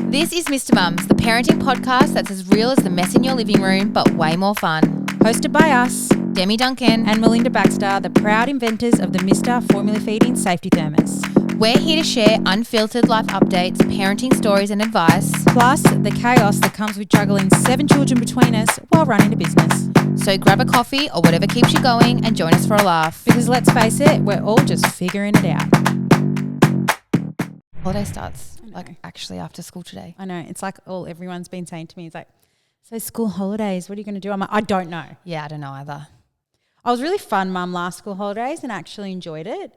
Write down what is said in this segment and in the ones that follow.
This is Mr. Mums, the parenting podcast that's as real as the mess in your living room, but way more fun. Hosted by us, Demi Duncan and Melinda Baxter, the proud inventors of the Missta formula feeding safety thermos. We're here to share unfiltered life updates, parenting stories and advice. Plus, the chaos that comes with juggling 7 children between us while running a business. So grab a coffee or whatever keeps you going and join us for a laugh. Because let's face it, we're all just figuring it out. Holiday starts actually after school today. I know. It's like everyone's been saying to me, it's like, so school holidays, what are you going to do? I'm like, I don't know. Yeah, I don't know either. I was really fun, Mum, last school holidays and actually enjoyed it.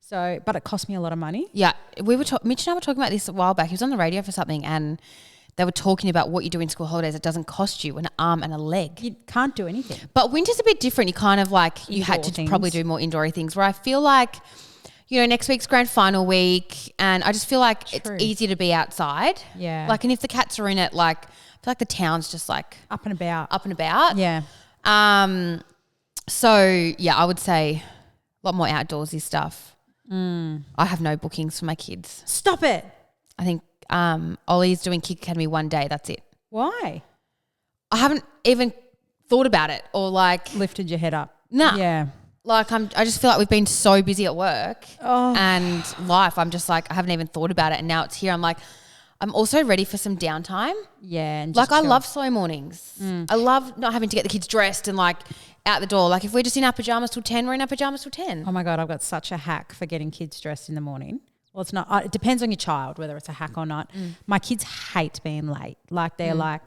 So, but it cost me a lot of money. Yeah, Mitch and I were talking about this a while back. He was on the radio for something and they were talking about what you do in school holidays. It doesn't cost you an arm and a leg. You can't do anything. But winter's a bit different. You kind of like, you had to probably do more indoory things where I feel like, you know, next week's grand final week and I just feel like it's easier to be outside. Yeah. Like, and if the cats are in it, like, I feel like the town's just like Up and about. Yeah. So, yeah, I would say a lot more outdoorsy stuff. I have no bookings for my kids. Stop it. I think Ollie's doing Kick Academy one day. That's it. Why? I haven't even thought about it or like Lifted your head up. Nah. Yeah. Like I just feel like we've been so busy at work and life. I'm just like, I haven't even thought about it. And now it's here. I'm like, I'm also ready for some downtime. Yeah. And like I love slow mornings. I love not having to get the kids dressed and like out the door. Like if we're just in our pajamas till 10, we're in our pajamas till 10. Oh my God, I've got such a hack for getting kids dressed in the morning. Well, it's not, it depends on your child, whether it's a hack or not. My kids hate being late. Like they're like,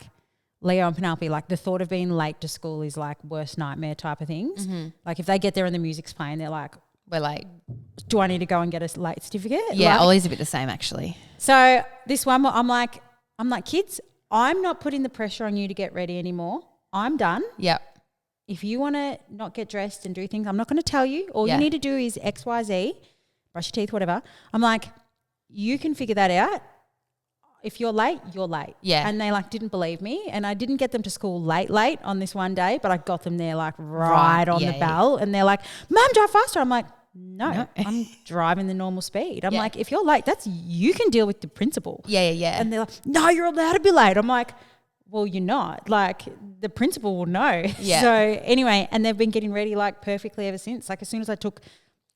Leo and Penelope, like the thought of being late to school is like worst nightmare type of things. Like if they get there and the music's playing, they're like, we're late. Do I need to go and get a late certificate? Yeah, like, Ollie's a bit the same actually. So this one, I'm like, kids, I'm not putting the pressure on you to get ready anymore. I'm done. Yep. If you want to not get dressed and do things, I'm not going to tell you. All you need to do is X, Y, Z, brush your teeth, whatever. I'm like, you can figure that out. If you're late, you're late. Yeah. And they like didn't believe me. And I didn't get them to school late on this one day, but I got them there like right on the bell. And they're like, Mum, drive faster. I'm like, no. I'm driving the normal speed. I'm like, if you're late, you can deal with the principal. Yeah. And they're like, no, you're allowed to be late. I'm like, well, you're not. Like the principal will know. Yeah. So anyway, and they've been getting ready like perfectly ever since. Like as soon as I took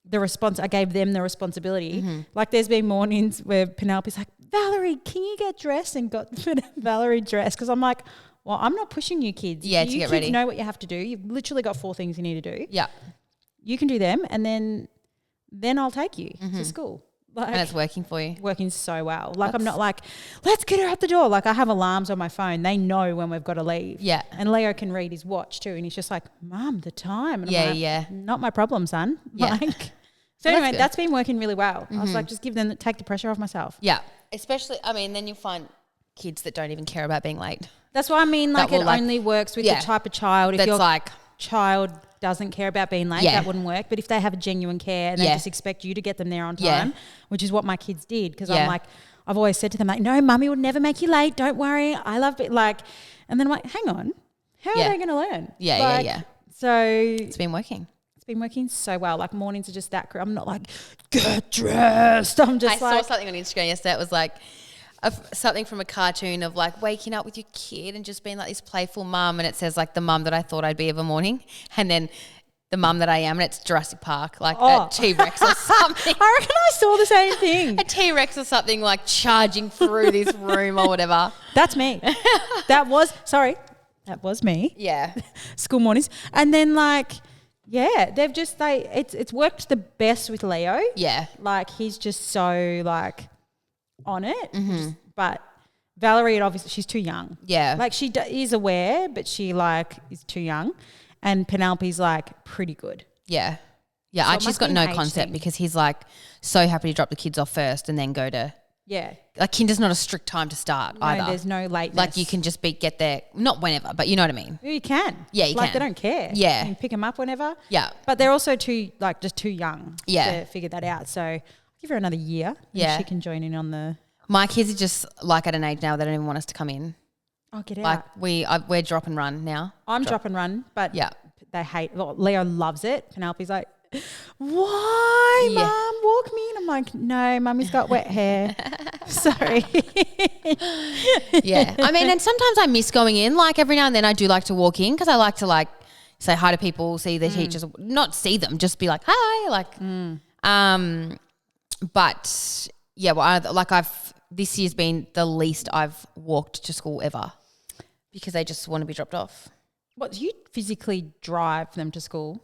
I gave them the responsibility. Like there's been mornings where Penelope's like, Valerie, can you get dressed? And got Valerie dressed because I'm like, well, I'm not pushing you kids. Yeah, to get ready. You know what you have to do. You've literally got 4 things you need to do. Yeah. You can do them and then I'll take you to school. Like, and it's working for you. Working so well. Like I'm not like, let's get her out the door. Like I have alarms on my phone. They know when we've got to leave. Yeah. And Leo can read his watch too. And he's just like, Mum, the time. And I'm like, not my problem, son. Yeah. Like, so anyway, that's been working really well. I was like, just take the pressure off myself. Yeah. Especially, I mean, then you'll find kids that don't even care about being late. That's what I mean. Like it only works with the type of child. If your child doesn't care about being late, that wouldn't work. But if they have a genuine care and they just expect you to get them there on time, which is what my kids did, because I'm like, I've always said to them, like, no, Mummy would never make you late. Don't worry. I love it. Like, and then I'm like, hang on, how are they going to learn? Yeah. So it's been working. It's been working so well. Like mornings are just that. I'm not like, get dressed. I'm just I saw something on Instagram yesterday. It was like something from a cartoon of like waking up with your kid and just being like this playful mum, and it says like the mum that I thought I'd be of a morning, and then the mum that I am, and it's Jurassic Park, like a T-Rex or something. I reckon I saw the same thing. A T-Rex or something like charging through this room or whatever. That's me. That was me. Yeah. School mornings. And then like, yeah, it's worked the best with Leo. Yeah. Like he's just so like on it. But Valerie, obviously she's too young. Yeah. Like she is aware, but she like is too young. And Penelope's like pretty good. Yeah. Yeah. So Archie's got no concept because he's like so happy to drop the kids off first and then go to. Yeah. Like kinder's not a strict time to start either. No, there's no lateness. Like you can just get there, not whenever, but you know what I mean? You can. Yeah, you can. Like they don't care. Yeah. You can pick them up whenever. Yeah. But they're also just too young to figure that out. So I'll give her another year. Yeah. And she can join in on the. My kids are just like at an age now they don't even want us to come in. Oh, get like out. We're drop and run now. I'm drop and run, but yeah. They hate. Well, Leo loves it. Penelope's like, why, Mum? Walk me in. I'm like, no, Mummy's got wet hair. Sorry. Yeah. I mean, and sometimes I miss going in. Like every now and then I do like to walk in because I like to like say hi to people, see their teachers, not see them, just be like, hi. Like, but yeah, well, this year's been the least I've walked to school ever because they just want to be dropped off. What, do you physically drive them to school?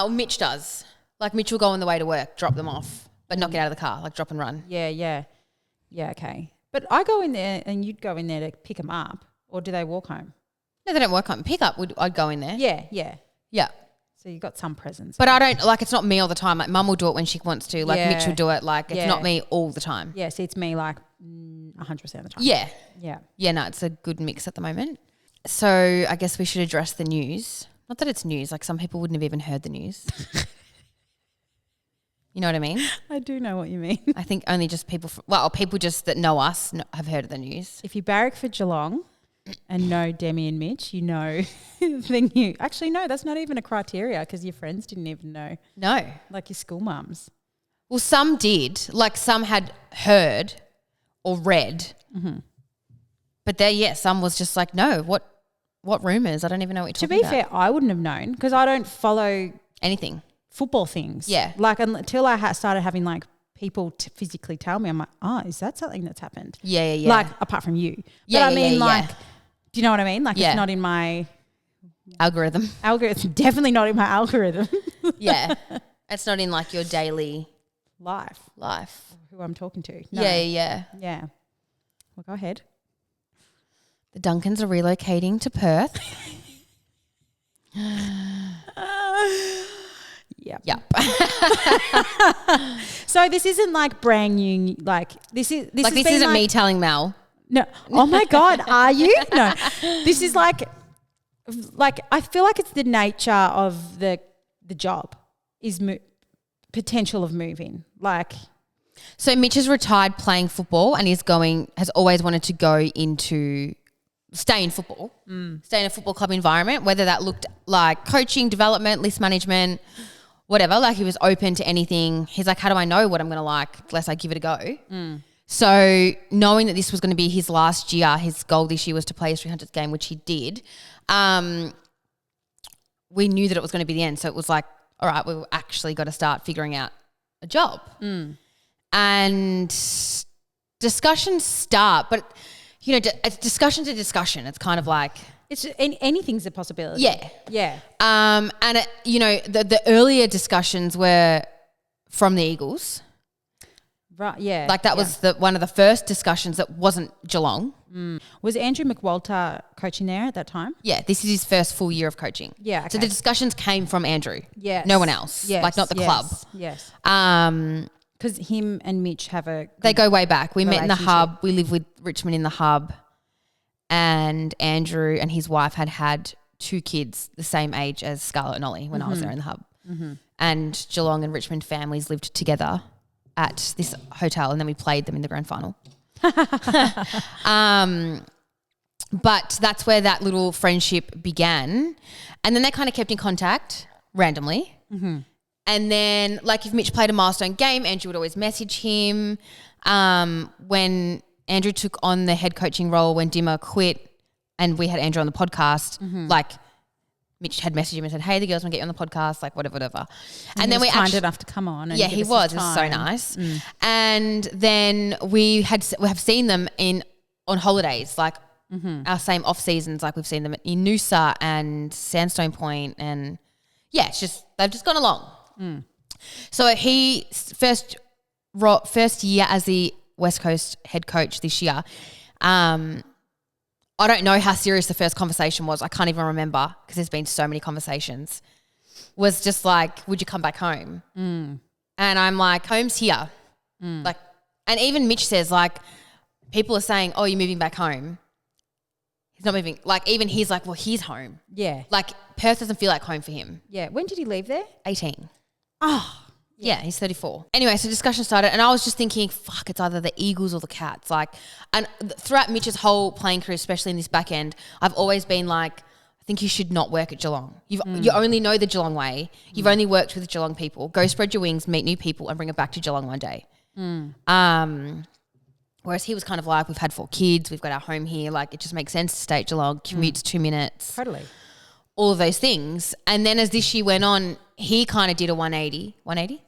Mitch does. Like Mitch will go on the way to work, drop them off, but not get out of the car, like drop and run. Yeah, okay. But I go in there and you'd go in there to pick them up, or do they walk home? No, they don't walk home. Pick up, I'd go in there. Yeah. So you got some presence. But I don't, like it's not me all the time. Like Mum will do it when she wants to. Like Mitch will do it. Like it's not me all the time. Yeah, see, it's me like 100% of the time. Yeah. Yeah, no, it's a good mix at the moment. So I guess we should address the news. Not that it's news. Like some people wouldn't have even heard the news. You know what I mean? I do know what you mean. I think only just people just that know us have heard of the news. If you barrack for Geelong and know Demi and Mitch, you know, then you actually no, that's not even a criteria because your friends didn't even know. No, like your school mums. Well, some did. Like some had heard or read, but some was just like, no, what rumours? I don't even know what you're talking about. To be fair, I wouldn't have known because I don't follow anything. Football things. Yeah. Like until I started having like people physically tell me, I'm like, is that something that's happened? Yeah. Like apart from you. Yeah, but I mean like, do you know what I mean? Like it's not in my algorithm. Definitely not in my algorithm. Yeah. It's not in like your daily life. Who I'm talking to. No. Yeah. Well, go ahead. The Duncans are relocating to Perth. Yep. So this isn't like brand new. Like this isn't me telling Mel. No. Oh my God, are you? No. This is like I feel like it's the nature of the job is potential of moving. Like, so Mitch is retired playing football and has always wanted to go into. Stay in football, stay in a football club environment, whether that looked like coaching, development, list management, whatever. Like he was open to anything. He's like, how do I know what I'm going to like unless I give it a go? So knowing that this was going to be his last year, his goal this year was to play his 300th game, which he did. We knew that it was going to be the end. So it was like, all right, we've actually got to start figuring out a job. And discussions start, but you know, it's discussion to discussion. It's kind of like anything's a possibility. Yeah. And the earlier discussions were from the Eagles. Right. Yeah. Like that was one of the first discussions that wasn't Geelong. Was Andrew McWalter coaching there at that time? Yeah. This is his first full year of coaching. Yeah. Okay. So the discussions came from Andrew. Yes. No one else. Yes. Like not the club. Yes. Because him and Mitch have they go way back. We met in the hub. We lived with Richmond in the hub, and Andrew and his wife had 2 kids the same age as Scarlett and Ollie when I was there in the hub. And Geelong and Richmond families lived together at this hotel, and then we played them in the grand final. But that's where that little friendship began, and then they kind of kept in contact randomly. And then, like, if Mitch played a milestone game, Andrew would always message him. When Andrew took on the head coaching role, when Dimmer quit, and we had Andrew on the podcast, like, Mitch had messaged him and said, hey, the girls want to get you on the podcast, like, whatever. And then we kind enough to come on. And yeah, he was. It was so nice. And then we have seen them on holidays, like, our same off seasons, like, we've seen them in Noosa and Sandstone Point, and, yeah, they've just gone along. So he first year as the West Coast head coach this year. I don't know how serious the first conversation was. I can't even remember because there's been so many conversations. Was just like, would you come back home? And I'm like, home's here. Like, and even Mitch says like, people are saying, oh, you're moving back home. He's not moving. Like even he's like, well, he's home. Yeah. Like Perth doesn't feel like home for him. Yeah. When did he leave there? 18. Oh. Yeah, he's 34. Anyway, so discussion started and I was just thinking, fuck, it's either the Eagles or the Cats. Like, and throughout Mitch's whole playing career, especially in this back end, I've always been like, I think you should not work at Geelong. You only know the Geelong way. You've only worked with Geelong people. Go spread your wings, meet new people and bring it back to Geelong one day. Whereas he was kind of like, we've had 4 kids, we've got our home here, like it just makes sense to stay at Geelong, commutes 2 minutes. Totally. All of those things. And then as this year went on, he kind of did a 180. 180?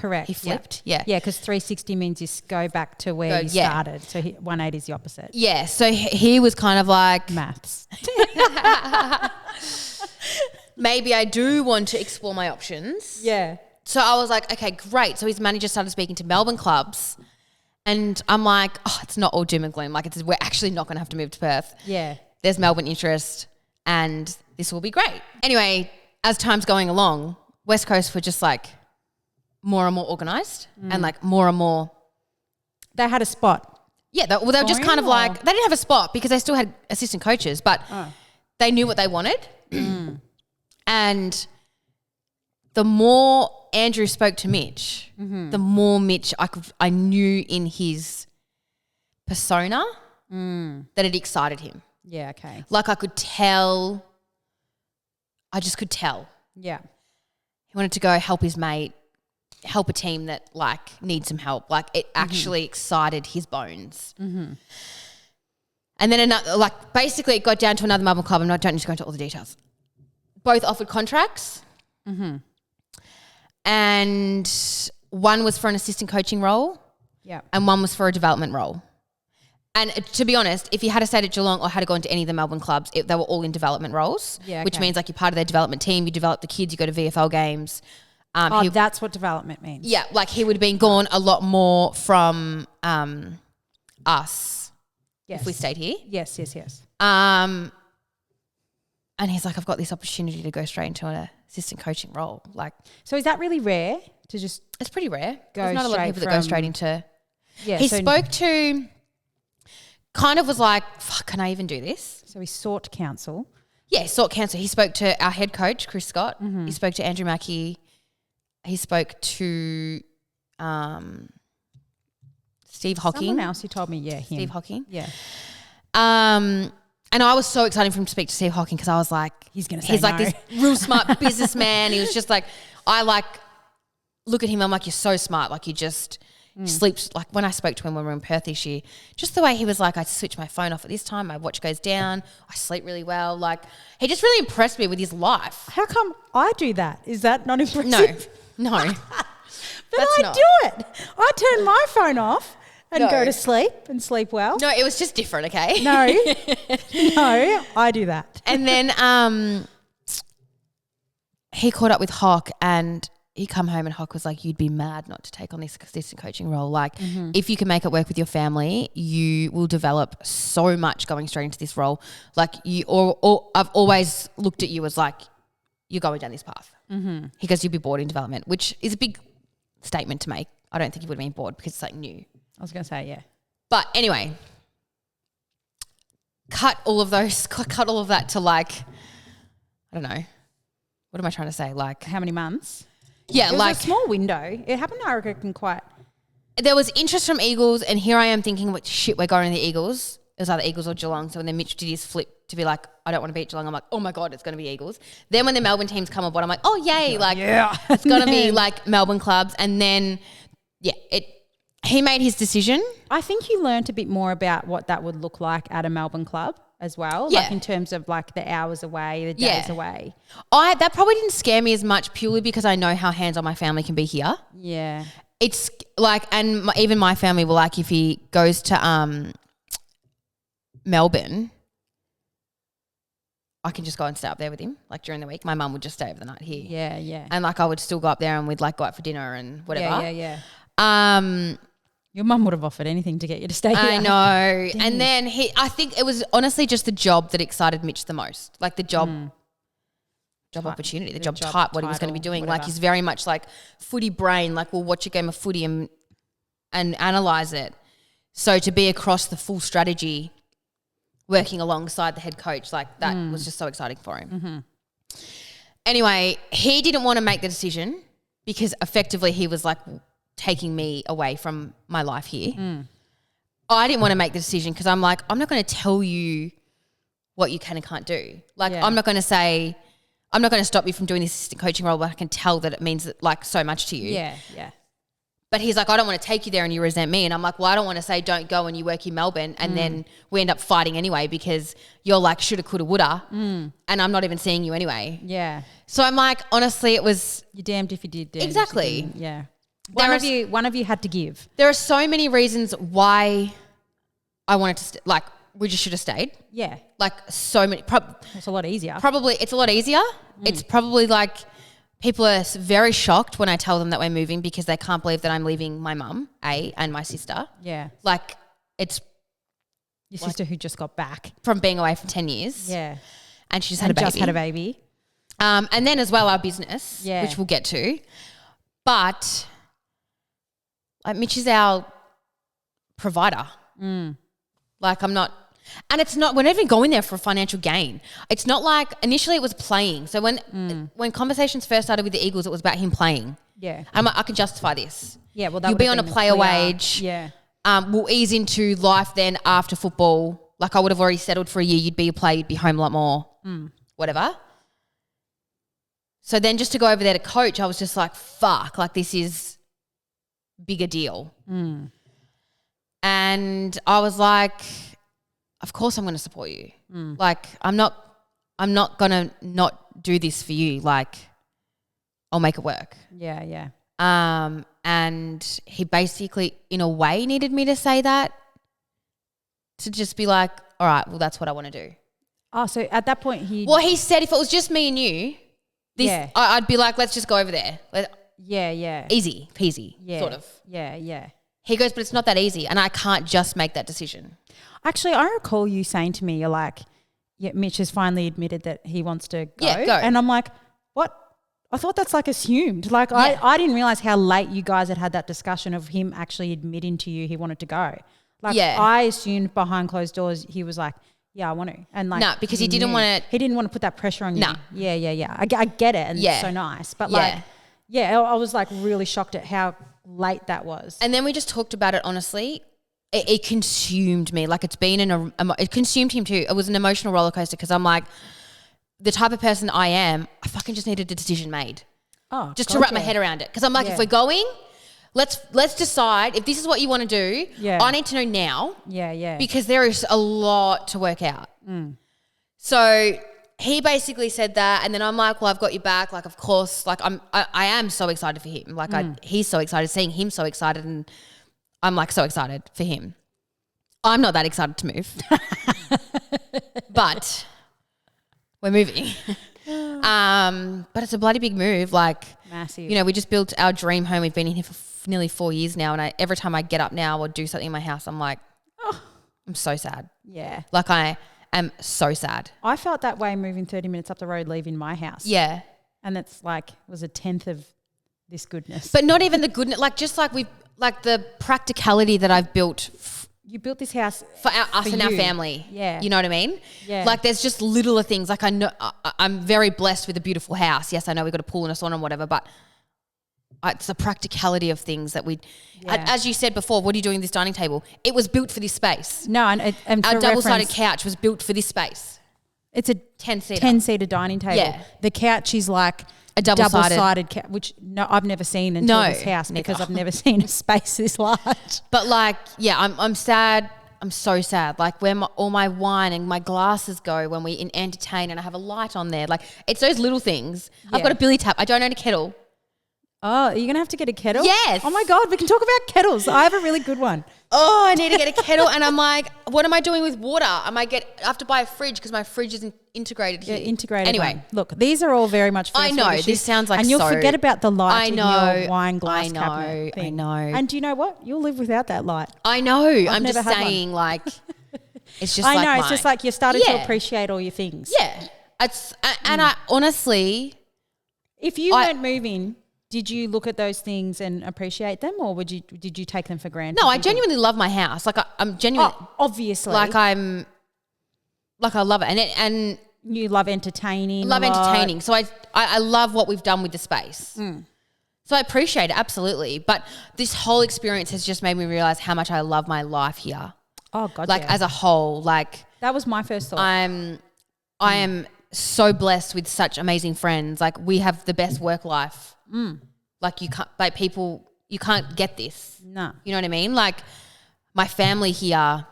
Correct. He flipped, yeah. Yeah, because 360 means you go back to where you started. So 180 is the opposite. Yeah, so he was kind of like... Maths. Maybe I do want to explore my options. Yeah. So I was like, okay, great. So his manager started speaking to Melbourne clubs. And I'm like, oh, it's not all doom and gloom. Like we're actually not going to have to move to Perth. Yeah. There's Melbourne interest and this will be great. Anyway, as time's going along, West Coast were just like more and more organised and like more and more. They had a spot. Yeah, they were just kind of like, they didn't have a spot because they still had assistant coaches, but they knew what they wanted. And the more Andrew spoke to Mitch, the more Mitch I knew in his persona that it excited him. Yeah, okay. Like I could tell, I just could tell. Yeah. He wanted to go help his mate, help a team that like needs some help. Like it actually excited his bones. And then another, like basically it got down to another Melbourne club. I don't need to go into all the details. Both offered contracts. And one was for an assistant coaching role. Yeah. And one was for a development role. And to be honest, if you had stayed at Geelong or had gone to any of the Melbourne clubs, they were all in development roles, which means like you're part of their development team, you develop the kids, you go to VFL games. That's what development means. Yeah, like he would have been gone a lot more from us if we stayed here. Yes. And he's like, I've got this opportunity to go straight into an assistant coaching role. Like, so is that really rare to just? It's pretty rare. There's not a lot of people that go straight into. Yeah. He spoke to. Kind of was like, fuck, can I even do this? So he sought counsel. Yeah, sought counsel. He spoke to our head coach, Chris Scott. He spoke to Andrew Mackey. He spoke to Steve Hocking. Someone else who told me, him. Steve Hocking. Yeah. And I was so excited for him to speak to Steve Hocking because I was like, he's no. Like this real smart businessman. He was just like, I like, look at him. I'm like, you're so smart. Like you just sleeps. Like when I spoke to him when we were in Perth this year, just the way he was like, I switch my phone off at this time. My watch goes down. I sleep really well. Like he just really impressed me with his life. How come I do that? Is that not impressive? No. But I do it. I turn my phone off and go to sleep and sleep well. No, it was just different, okay? No, I do that. And then he caught up with Hock and he come home and Hock was like, you'd be mad not to take on this assistant coaching role. Like if you can make it work with your family, you will develop so much going straight into this role. Like I've always looked at you as like, you're going down this path. He goes, you'll be bored in development, which is a big statement to make. I don't think he would have been bored because it's like new. I was going to say, yeah. But anyway, cut all of that to like, I don't know. What am I trying to say? Like how many months? Yeah, it was a small window. It happened, I reckon, quite. There was interest from Eagles, and here I am thinking, what shit, we're going to the Eagles. It was either Eagles or Geelong. So when then Mitch did his flip to be like, I don't want to beat Geelong, I'm like, oh my God, it's going to be Eagles. Then when the Melbourne teams come aboard, I'm like, oh yay, like it's going to be like Melbourne clubs. And then, he made his decision. I think you learnt a bit more about what that would look like at a Melbourne club as well, like in terms of like the hours away, the days away. That probably didn't scare me as much purely because I know how hands-on my family can be here. Yeah. It's like, and even my family were like, if he goes to Melbourne, I can just go and stay up there with him, like during the week. My mum would just stay over the night here. Yeah, yeah. And like I would still go up there and we'd like go out for dinner and whatever. Yeah. Your mum would have offered anything to get you to stay here. I know. Dang. And then I think it was honestly just the job that excited Mitch the most. Like the job opportunity, the job type, what he was going to be doing. Whatever. Like he's very much like footy brain, like we'll watch a game of footy and analyse it. So to be across the full strategy, working alongside the head coach, like that was just so exciting for him. Anyway, he didn't want to make the decision because effectively he was like taking me away from my life here. I didn't want to make the decision because I'm like, I'm not going to tell you what you can and can't do. Like I'm not going to say, I'm not going to stop you from doing this assistant coaching role, but I can tell that it means like so much to you. Yeah. But he's like, I don't want to take you there and you resent me. And I'm like, well, I don't want to say don't go and you work in Melbourne and then we end up fighting anyway because you're like shoulda, coulda, woulda and I'm not even seeing you anyway. Yeah. So I'm like, honestly, it was... You're damned if you did. Damned exactly. If you didn't. Yeah. One of you had to give. There are so many reasons why I wanted to... like, we just should have stayed. Yeah. Like, so many... it's a lot easier. Probably, it's a lot easier. It's probably like... People are very shocked when I tell them that we're moving because they can't believe that I'm leaving my mum, and my sister. Yeah. Like, it's... Your sister who just got back. From being away for 10 years. Yeah. And she just had a baby. And then as well our business, which we'll get to. But like Mitch is our provider. Like I'm not... And it's not, we're not even going there for a financial gain. It's not like, initially it was playing. So when conversations first started with the Eagles, it was about him playing. Yeah. I'm like, I can justify this. Yeah, well, that you'll be on a player wage. Yeah. We'll ease into life then after football. Like I would have already settled for a year. You'd be a player, you'd be home a lot more. Whatever. So then just to go over there to coach, I was just like, fuck, like this is bigger deal. And I was like... Of course I'm going to support you. Like I'm not going to not do this for you. Like I'll make it work. Yeah, yeah. And he basically in a way needed me to say that to just be like, all right, well that's what I want to do. Oh, so at that point he... Well, he said if it was just me and you, I'd be like, let's just go over there. Yeah. Easy peasy, sort of. Yeah. He goes, but it's not that easy and I can't just make that decision. Actually, I recall you saying to me, you're like, yeah, Mitch has finally admitted that he wants to go. Yeah, go. And I'm like, what? I thought that's like assumed. Like I didn't realise how late you guys had that discussion of him actually admitting to you he wanted to go. Like I assumed behind closed doors he was like, yeah, I want to. And like, no, because he didn't want to. He didn't want to put that pressure on you. No. Yeah. I get it and it's so nice. But I was like really shocked at how late that was. And then we just talked about it honestly. It consumed me. Like it's been it consumed him too. It was an emotional roller coaster because I'm like, the type of person I am, I fucking just needed a decision made. Oh, just to wrap my head around it. Because I'm like, if we're going, let's decide if this is what you want to do. Yeah. I need to know now. Yeah. Because there is a lot to work out. So he basically said that, and then I'm like, well, I've got your back. Like, of course, like I am so excited for him. Like he's so excited, seeing him so excited, and I'm like so excited for him. I'm not that excited to move, but we're moving. But it's a bloody big move. Like massive. You know, we just built our dream home. We've been in here for nearly 4 years now. And every time I get up now or do something in my house, I'm like, I'm so sad. Yeah. Like I am so sad. I felt that way moving 30 minutes up the road, leaving my house. Yeah. And it's like, was a tenth of this goodness. But not even the goodness, like just like like the practicality that I've built. You built this house for us and our family. Yeah. You know what I mean? Yeah. Like there's just littler things. Like I know I'm very blessed with a beautiful house. Yes, I know we've got a pool and a sauna and whatever, but it's the practicality of things that as you said before, what are you doing with this dining table? It was built for this space. No, and our double-sided couch was built for this space. It's a 10-seater dining table. Yeah. The couch is like a double-sided couch, which I've never seen until this house because I've never seen a space this large. But like, yeah, I'm sad. I'm so sad. Like where all my wine and my glasses go when we entertain and I have a light on there. Like it's those little things. Yeah. I've got a billy tap. I don't own a kettle. Oh, are you going to have to get a kettle? Yes. Oh my God, we can talk about kettles. I have a really good one. Oh, I need to get a kettle. And I'm like, what am I doing with water? I have to buy a fridge because my fridge isn't integrated here. Yeah, integrated. Anyway. One. Look, these are all very much I know, this sounds like and you'll forget about the light in your wine glass cabinet thing. I know. And do you know what? You'll live without that light. I know. I'm just saying like, it's just I know, it's just like you're starting to appreciate all your things. Yeah. And I honestly. If you weren't moving, did you look at those things and appreciate them, or did you take them for granted? No, I genuinely love my house. Like I'm genuinely, obviously, like I love it, and you love entertaining. So I love what we've done with the space. So I appreciate it absolutely. But this whole experience has just made me realize how much I love my life here. Oh God, like as a whole, like that was my first thought. I am so blessed with such amazing friends. Like we have the best work life. Like you can't, like people, You can't get this. No. You know what I mean? Like my family here,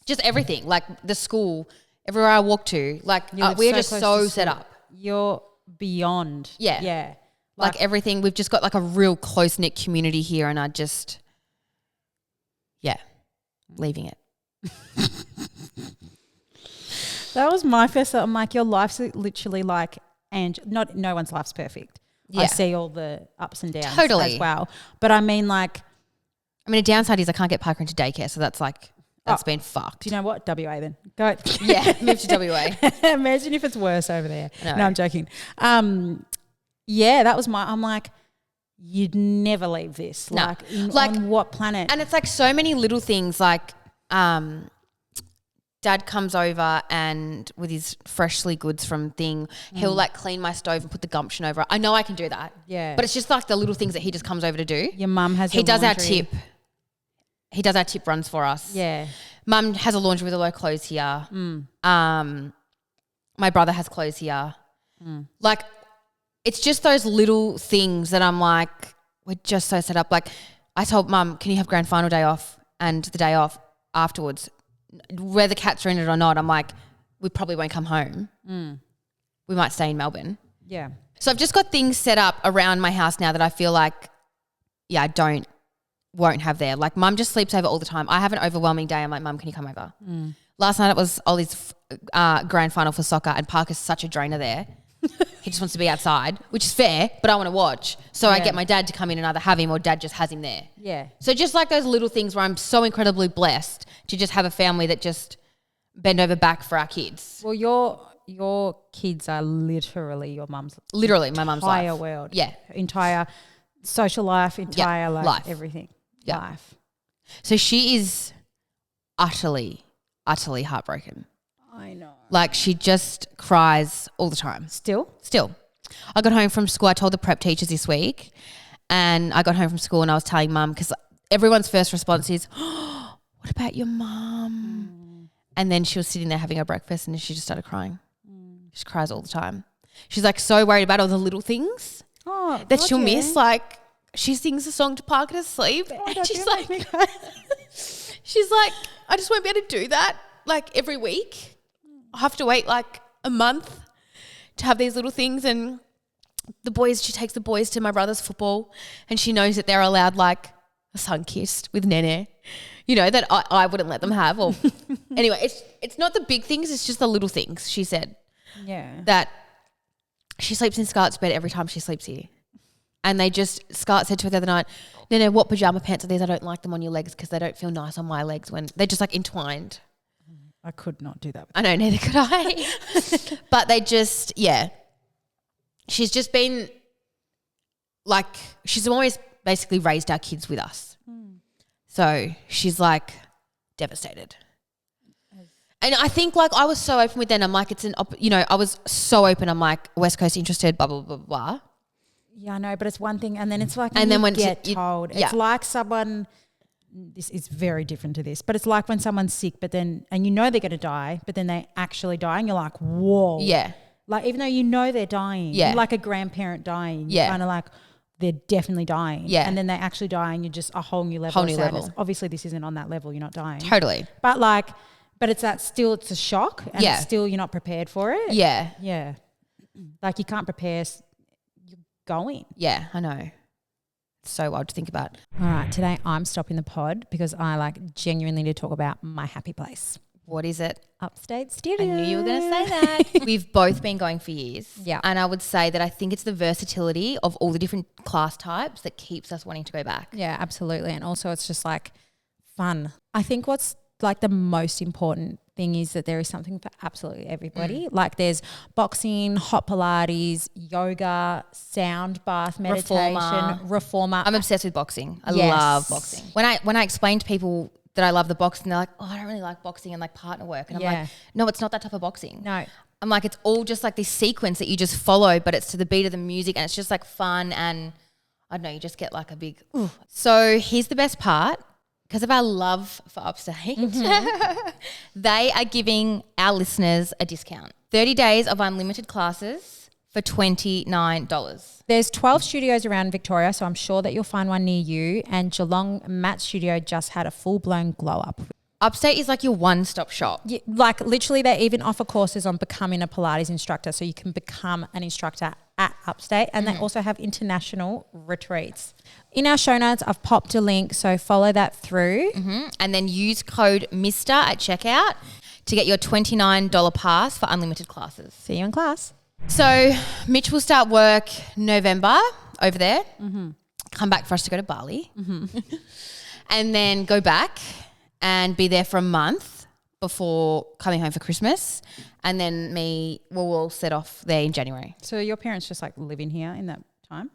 just everything, like the school, everywhere I walk to, like we're just so set up. You're beyond. Yeah. Yeah. Like everything, we've just got like a real close-knit community here and I just, leaving it. That was my first thought. I'm like, your life's literally like, and no one's life's perfect. Yeah. I see all the ups and downs as well. But I mean like. A downside is I can't get Parker into daycare, so that's like, that's been fucked. Do you know what? WA then. Go. Yeah, move to WA. Imagine if it's worse over there. No, I'm joking. Yeah, that was I'm like, you'd never leave this. No. On what planet? And it's like so many little things like Dad comes over and with his freshly goods from thing, he'll like clean my stove and put the gumption over it. I know I can do that. Yeah. But it's just like the little things that he just comes over to do. Your mum has He does our tip. He does our tip runs for us. Yeah. Mum has a laundry with all her clothes here. My brother has clothes here. Like it's just those little things that I'm like, we're just so set up. Like I told Mum, can you have grand final day off and the day off afterwards? Whether cats are in it or not, I'm like, we probably won't come home. We might stay in Melbourne. Yeah. So I've just got things set up around my house now that I feel like, I won't have there. Like Mum just sleeps over all the time. I have an overwhelming day. I'm like, Mum, can you come over? Last night it was Ollie's grand final for soccer and Parker's such a drainer there. He just wants to be outside, which is fair, but I want to watch. So I get my dad to come in and either have him or Dad just has him there. Yeah. So just like those little things where I'm so incredibly blessed to just have a family that just bend over back for our kids. Well, your kids are literally your mum's. Literally my mum's life. Entire world. Yeah. Entire social life, entire life. Everything. Yeah. Life. So she is utterly, utterly heartbroken. I know. Like she just cries all the time. Still. I got home from school. I told the prep teachers this week and I got home from school and I was telling Mum because everyone's first response is, oh, what about your mum? And then she was sitting there having her breakfast and she just started crying. She cries all the time. She's like so worried about all the little things that she'll miss. Like she sings a song to Parker to sleep and she's like, I just won't be able to do that like every week. I have to wait like a month to have these little things and she takes the boys to my brother's football and she knows that they're allowed like a sun kissed with Nene, that I wouldn't let them have. Or anyway, it's not the big things, it's just the little things, she said. Yeah. That she sleeps in Scarlett's bed every time she sleeps here. And Scarlett said to her the other night, Nene, what pajama pants are these? I don't like them on your legs because they don't feel nice on my legs when they're just like entwined. I could not do that. I know, neither could I. But they just, she's just been like, she's always basically raised our kids with us. So she's like devastated. And I think like I was so open with them. I'm like, I was so open. I'm like, West Coast interested, blah, blah, blah, blah. Yeah, I know, but it's one thing. And then it's like, and then when you get told, it's like someone... This is very different to this, but it's like when someone's sick, but then, and they're going to die, but then they actually die and you're like, whoa. Yeah. Like, even though they're dying, like a grandparent dying, you're kind of like, they're definitely dying. Yeah. And then they actually die and you're just a whole new level of sadness. Obviously this isn't on that level. You're not dying. Totally. But it's it's a shock and it's still, you're not prepared for it. Yeah. Yeah. Like you can't prepare, you're going. Yeah, I know. So wild to think about. All right, today I'm stopping the pod because I genuinely need to talk about my happy place. What is it? Upstate Studios. I knew you were going to say that. We've both been going for years. Yeah. And I would say that I think it's the versatility of all the different class types that keeps us wanting to go back. Yeah, absolutely. And also it's just fun. I think what's the most important thing is that there is something for absolutely everybody. There's boxing, hot Pilates, yoga, sound bath meditation, reformer. I'm obsessed with boxing. I love boxing. When I explain to people that I love the boxing, they're like, oh, I don't really like boxing and partner work. And I'm like, no, it's not that type of boxing. No. I'm like, it's all just this sequence that you just follow, but it's to the beat of the music and it's just fun and I don't know, you just get a big, ooh. So here's the best part. Because of our love for Upstate, they are giving our listeners a discount. 30 days of unlimited classes for $29. There's 12 studios around Victoria, so I'm sure that you'll find one near you. And Geelong Matt's studio just had a full-blown glow-up. Upstate is like your one-stop shop. Yeah, like literally they even offer courses on becoming a Pilates instructor, so you can become an instructor at Upstate, and they also have international retreats. In our show notes, I've popped a link, so follow that through. And then use code Missta at checkout to get your $29 pass for unlimited classes. See you in class. So Mitch will start work November over there, come back for us to go to Bali, and then go back and be there for a month before coming home for Christmas. And then we'll all set off there in January. So your parents just like living here in that time?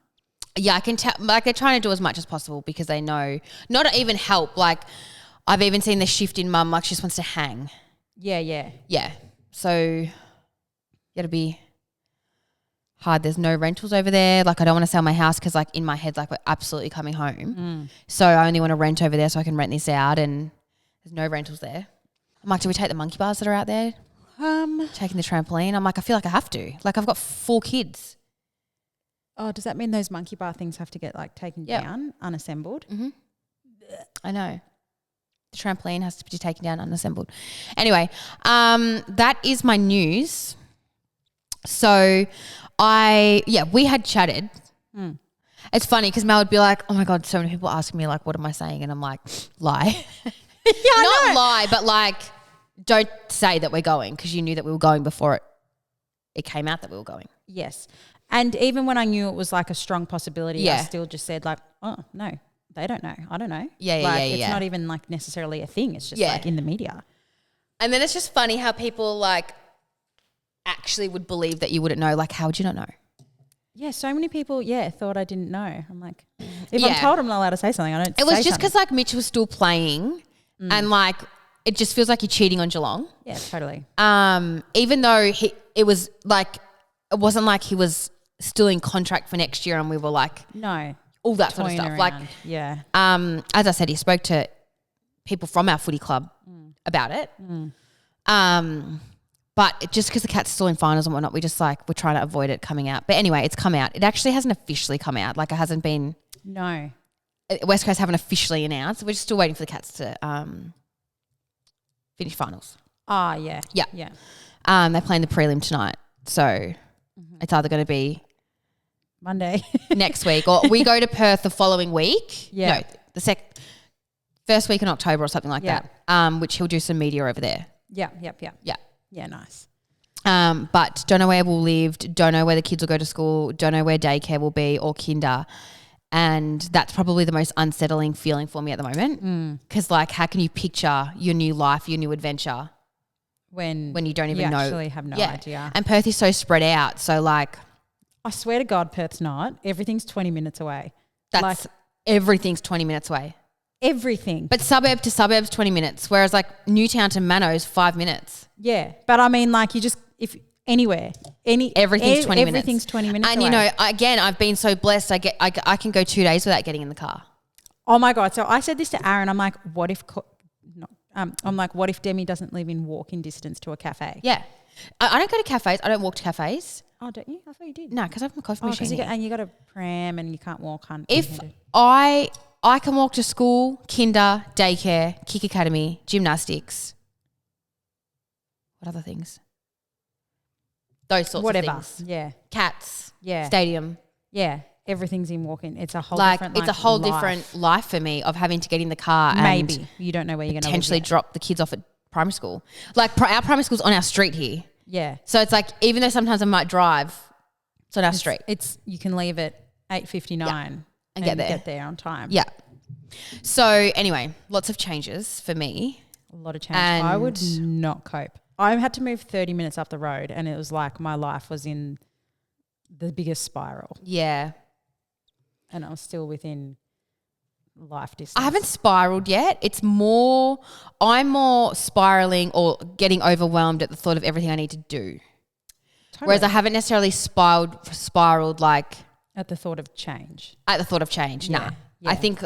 Yeah, I can tell. Like they're trying to do as much as possible because they know not even help. Like I've even seen the shift in mum. Like she just wants to hang. Yeah. So it'll be hard. There's no rentals over there. Like I don't want to sell my house because like in my head, like we're absolutely coming home. So I only want to rent over there so I can rent this out, and there's no rentals there. I'm like, do we take the monkey bars that are out there? Taking the trampoline. I'm like, I feel like I have to. Like I've got 4 kids. Oh, does that mean those monkey bar things have to get like taken down, unassembled? I know. The trampoline has to be taken down, unassembled. Anyway, that is my news. So we had chatted. It's funny because Mel would be like, oh my God, so many people asking me like, what am I saying? And I'm like, lie. Not lie, but like, don't say that we're going because you knew that we were going before it came out that we were going. Yes. And even when I knew it was like a strong possibility, I still just said like, oh, no, they don't know. I don't know. It's not even like necessarily a thing. It's just like in the media. And then it's just funny how people like actually would believe that you wouldn't know. Like, how would you not know? Yeah, so many people, thought I didn't know. I'm like, if I'm told I'm not allowed to say something, I don't say something. It was just because like Mitch was still playing and like it just feels like you're cheating on Geelong. Yeah, totally. Even though it was like, it wasn't like he was still in contract for next year and we were like, no, all that sort of stuff. Around. Like, as I said, he spoke to people from our footy club about it. But just because the Cats are still in finals and whatnot, we're trying to avoid it coming out. But anyway, it's come out. It actually hasn't officially come out. Like it hasn't been. No. West Coast haven't officially announced. We're just still waiting for the Cats to finish finals. Ah, yeah. Yeah. They're playing the prelim tonight. So it's either going to be Monday next week or we go to Perth the following week. Yeah. No, the first week in October or something like that, which he'll do some media over there. Yeah. Yeah, nice. But don't know where we'll live, don't know where the kids will go to school, don't know where daycare will be or kinder. And that's probably the most unsettling feeling for me at the moment. Because like, how can you picture your new life, your new adventure when you don't even know? You actually have no idea. And Perth is so spread out. So like. I swear to God, Perth's not. Everything's 20 minutes away. Everything's 20 minutes away. Everything. But suburb to suburb's 20 minutes, whereas like Newtown to Mano's 5 minutes. Yeah. But I mean like you just, if anywhere, everything's 20 minutes. Everything's 20 minutes and away. You know, again, I've been so blessed. I can go 2 days without getting in the car. Oh my God. So I said this to Aaron. I'm like, what if Demi doesn't live in walking distance to a cafe? Yeah. I don't go to cafes. I don't walk to cafes. Oh, don't you? I thought you did. No, because I have my coffee machine. And you got a pram and you can't walk. If I can walk to school, kinder, daycare, kick academy, gymnastics. What other things? Those sorts of things. Yeah. Cats. Yeah. Stadium. Yeah. Everything's in walking. It's a whole different it's a whole different life for me of having to get in the car and you don't know where you're going to potentially drop the kids off at primary school. Like our primary school's on our street here. Yeah. So it's like even though sometimes I might drive, it's on our street. You can leave at 8:59 and get there on time. Yeah. So anyway, lots of changes for me. A lot of change. I would not cope. I had to move 30 minutes up the road and it was like my life was in the biggest spiral. Yeah. And I was still within life distance. I haven't spiraled yet. I'm more spiraling or getting overwhelmed at the thought of everything I need to do. Totally. Whereas I haven't necessarily spiraled like at the thought of change. Nah. I think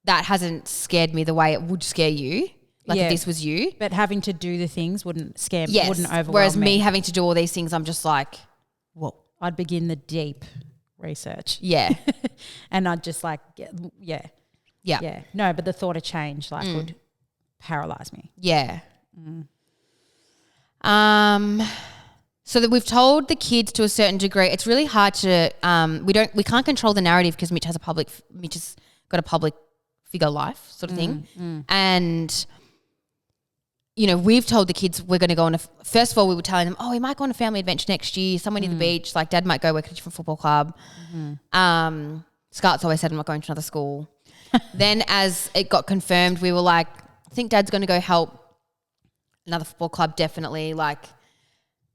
that hasn't scared me the way it would scare you. Like if this was you. But having to do the things wouldn't scare me, wouldn't overwhelm Whereas me having to do all these things, I'm just like, whoa. I'd begin the deep research. Yeah. And I'd just like, yeah. No, but the thought of change would paralyze me. Yeah. So that we've told the kids to a certain degree. It's really hard to we can't control the narrative because Mitch has got a public figure life sort of thing. And you know, we've told the kids we're going to go on first of all, we were telling them, we might go on a family adventure next year, somewhere near the beach. Like Dad might go work at a different football club. Scarlett's always said I'm not going to another school. Then as it got confirmed, we were like, I think Dad's going to go help another football club, definitely. Like,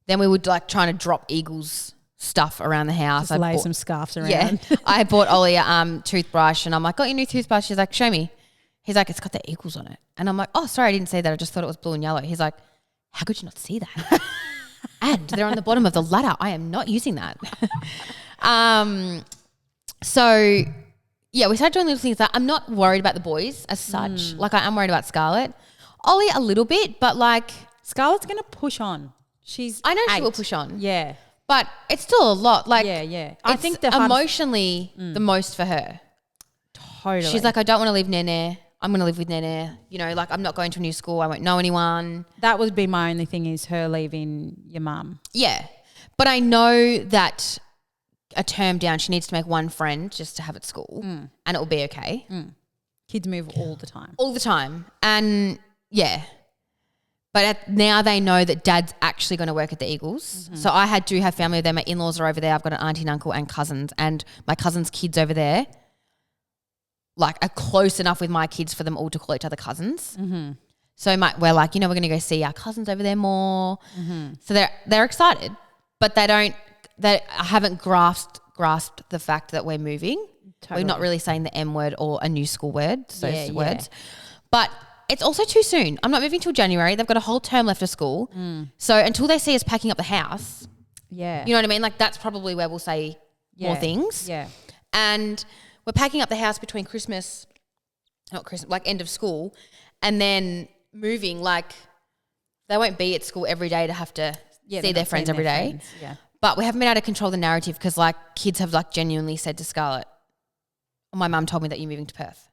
then we would like trying to drop Eagles stuff around the house. Just lay some scarves around. Yeah. I bought Ollie a toothbrush and I'm like, got your new toothbrush? She's like, show me. He's like, it's got the Eagles on it. And I'm like, oh, sorry, I didn't see that. I just thought it was blue and yellow. He's like, how could you not see that? And they're on the bottom of the ladder. I am not using that. So, yeah, we started doing little things like I'm not worried about the boys as such. Like I am worried about Scarlett. Ollie a little bit, but like. Scarlett's going to push on. I know 8. She will push on. Yeah. But it's still a lot. Like, yeah. I think emotionally the most for her. Totally. She's like, I don't want to leave Nene. I'm going to live with Nene. You know, like I'm not going to a new school. I won't know anyone. That would be my only thing is her leaving your mum. Yeah. But I know that a term down, she needs to make one friend just to have at school and it will be okay. Kids move all the time. All the time. And yeah. But now they know that Dad's actually going to work at the Eagles. So I do have family there. My in-laws are over there. I've got an auntie and uncle and cousins. And my cousin's kids over there like are close enough with my kids for them all to call each other cousins. So we're like, you know, we're going to go see our cousins over there more. So they're excited. But they haven't grasped the fact that we're moving. Totally. We're not really saying the M word or a new school word, words. But it's also too soon. I'm not moving till January. They've got a whole term left of school. So until they see us packing up the house, you know what I mean? Like that's probably where we'll say more things. Yeah. And we're packing up the house between like end of school and then moving. Like they won't be at school every day to have to see their friends every day. Yeah. But we haven't been able to control the narrative because like kids have like genuinely said to Scarlett, my mum told me that you're moving to Perth.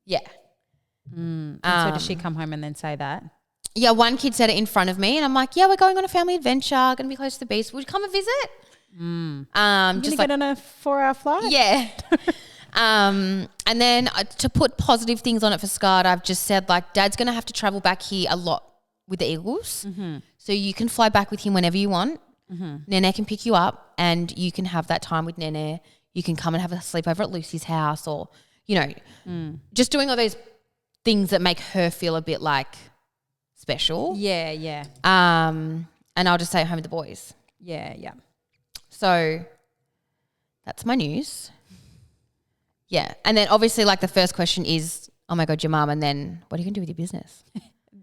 Yeah. And so does she come home and then say that? Yeah, one kid said it in front of me and I'm like, yeah, we're going on a family adventure, going to be close to the beach. Would you come and visit? Just get on a 4-hour flight? Yeah. And then to put positive things on it for Scarlett, I've just said like Dad's going to have to travel back here a lot with the Eagles. So you can fly back with him whenever you want. Nene can pick you up and you can have that time with Nene. You can come and have a sleepover at Lucy's house or, you know, just doing all those things that make her feel a bit like special. Yeah. And I'll just stay at home with the boys. Yeah. So that's my news. Yeah. And then obviously like the first question is, oh my God, your mum. And then what are you going to do with your business?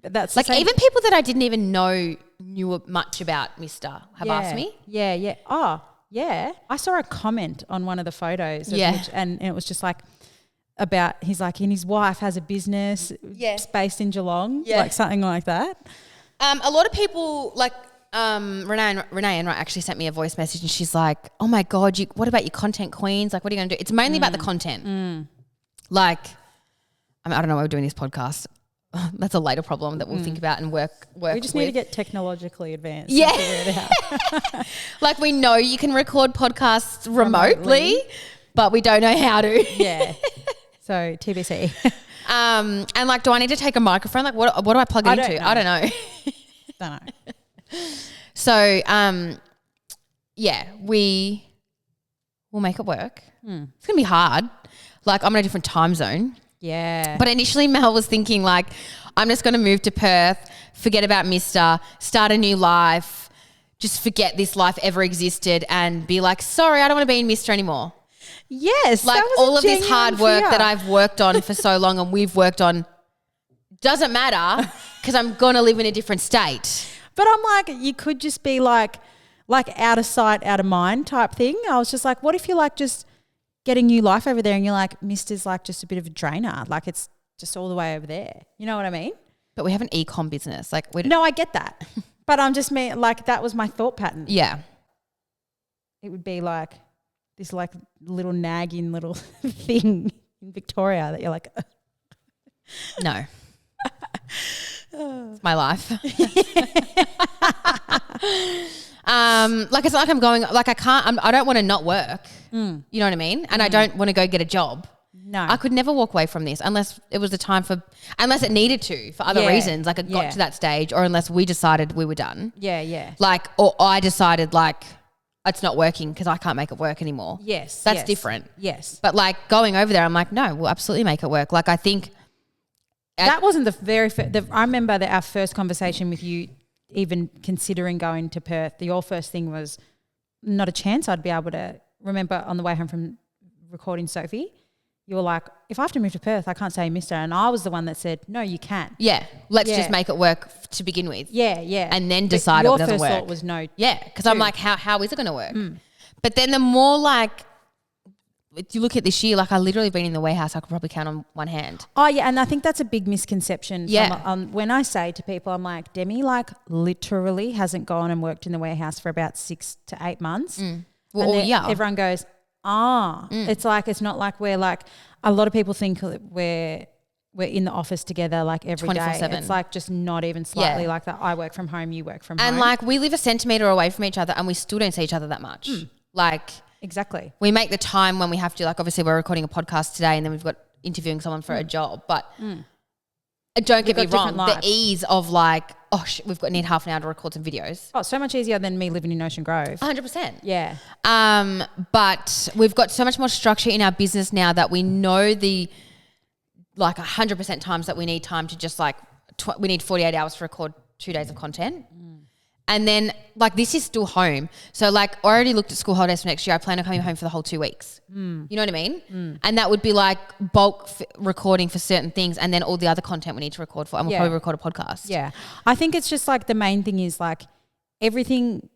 That's like even people that I didn't even know knew much about Missta have asked me. Yeah. Oh, yeah. I saw a comment on one of the photos. And it was just like, about he's like, and his wife has a business based in Geelong, like something like that. A lot of people like Renee Enright actually sent me a voice message and she's like, oh my God, what about your content queens? Like, what are you going to do? It's mainly about the content. Like, I mean, I don't know why we're doing this podcast. That's a later problem that we'll think about and work We just need to get technologically advanced. Yeah. And figure it out. Like we know you can record podcasts remotely, but we don't know how to. Yeah. So TBC. And like, do I need to take a microphone? Like what do I plug it into? I don't know. Don't know. So, yeah, we will make it work. It's going to be hard. Like I'm in a different time zone. Yeah. But initially Mel was thinking like, I'm just going to move to Perth, forget about Missta, start a new life, just forget this life ever existed and be like, sorry, I don't want to be in Missta anymore. Yes. Like all of this hard work that I've worked on for so long and we've worked on doesn't matter because I'm going to live in a different state. But I'm like, you could just be like out of sight, out of mind type thing. I was just like, what if you're like just getting new life over there and you're like, Mista's like just a bit of a drainer. Like it's just all the way over there. You know what I mean? But we have an e-com business. Like no, I get that. But I'm just like that was my thought pattern. Yeah. it would be like this like little nagging little thing in Victoria that you're like, no. It's my life. Like it's not like I'm going, like I don't want to not work. You know what I mean? And I don't want to go get a job. No. I could never walk away from this unless it was the time unless it needed to for other reasons, like it got to that stage, or unless we decided we were done. Yeah, yeah. Like, or I decided like it's not working because I can't make it work anymore. Yes. That's different. Yes. But like going over there, I'm like, no, we'll absolutely make it work. Like I think. That wasn't the very I remember that our first conversation with you, even considering going to Perth, your first thing was not a chance I'd be able to remember on the way home from recording Sophie. You were like, if I have to move to Perth, I can't say Missta. And I was the one that said, no, you can. Yeah, let's just make it work to begin with. Yeah, yeah. And then decide it doesn't work. Your first thought was no. Yeah, because I'm like, how is it going to work? But then the more like, if you look at this year, like I literally been in the warehouse, I could probably count on one hand. Oh, yeah, and I think that's a big misconception. Yeah. When I say to people, I'm like, Demi like literally hasn't gone and worked in the warehouse for about 6 to 8 months. Well, and everyone goes, it's like, it's not like we're like, a lot of people think we're in the office together like every 24/7. day. It's like just not even slightly like that. I work from home, you work from home. And like we live a centimetre away from each other and we still don't see each other that much. Like exactly. We make the time when we have to, like obviously we're recording a podcast today and then we've got interviewing someone for a job, but don't get me wrong, the ease of like, need half an hour to record some videos. Oh, so much easier than me living in Ocean Grove. 100%. Yeah. But we've got so much more structure in our business now that we know the like 100% times that we need time to just like, we need 48 hours to record 2 days of content. And then like this is still home. So like I already looked at school holidays for next year. I plan on coming home for the whole 2 weeks. You know what I mean? And that would be like bulk recording for certain things and then all the other content we need to record for. And we'll probably record a podcast. Yeah. I think it's just like the main thing is like everything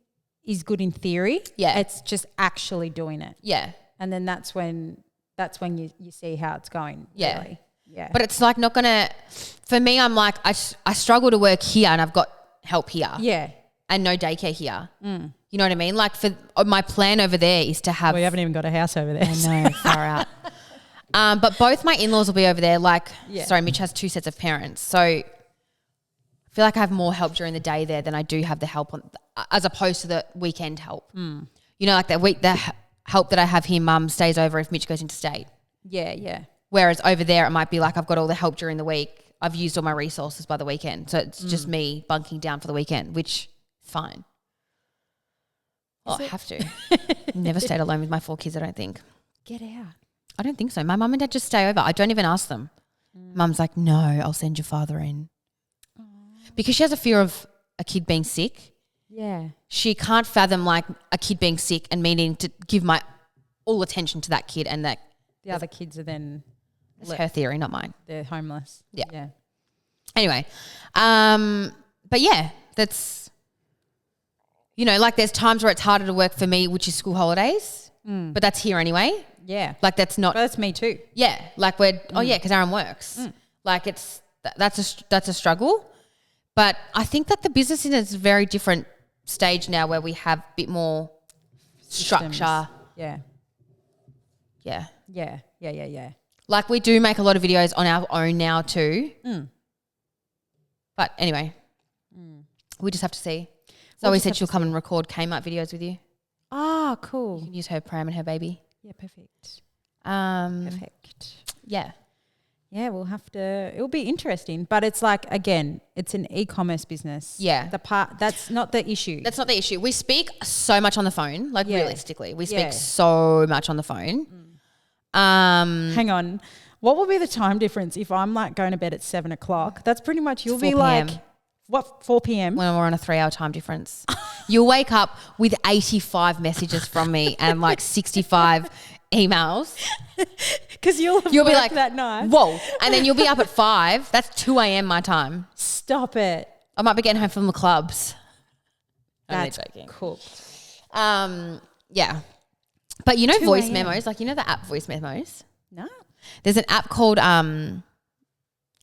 is good in theory. Yeah. It's just actually doing it. Yeah. And then that's when you see how it's going. Yeah. Really. Yeah. But it's like not going to, for me, I'm like, I struggle to work here and I've got help here. Yeah. And no daycare here. You know what I mean? Like for my plan over there is to have. We haven't even got a house over there. I know, far out. But both my in-laws will be over there. Like, sorry, Mitch has 2 sets of parents. So I feel like I have more help during the day there than I do have the help as opposed to the weekend help. You know, like the help that I have here, mum stays over if Mitch goes interstate. Yeah, yeah. Whereas over there it might be like I've got all the help during the week. I've used all my resources by the weekend. So it's just me bunking down for the weekend, which fine. I have to. Never stayed alone with my 4 kids, I don't think. Get out. I don't think so. My mum and dad just stay over. I don't even ask them. Mum's like, no, I'll send your father in. Because she has a fear of a kid being sick. Yeah. She can't fathom like a kid being sick and me needing to give my all attention to that kid and that. The other kids are then. It's her theory, not mine. They're homeless. Yeah. Anyway. But yeah, that's. You know, like there's times where it's harder to work for me, which is school holidays, but that's here anyway. Yeah. Like that's not. But that's me too. Yeah. Like because Aaron works. Like that's a struggle. But I think that the business is a very different stage now where we have a bit more structure. Yeah. Yeah. Yeah. Yeah. Yeah. Yeah. Like we do make a lot of videos on our own now too. But anyway, we just have to see. Zoe said she'll come and record Kmart videos with you. Ah, cool. You can use her pram and her baby. Yeah, perfect. Perfect. Yeah. Yeah, we'll have to. It'll be interesting, but it's like again, it's an e-commerce business. Yeah. That's not the issue. That's not the issue. We speak so much on the phone. Like realistically, we speak so much on the phone. Hang on. What will be the time difference if I'm like going to bed at 7 o'clock? That's pretty much you'll be like. What, 4 p.m? When we're on a 3-hour time difference. You'll wake up with 85 messages from me and like 65 emails. Because you'll be like that night. Whoa. And then you'll be up at 5. That's 2 a.m. my time. Stop it. I might be getting home from the clubs. That's cool. Yeah. But you know voice memos? Like you know the app Voice Memos? No. There's an app called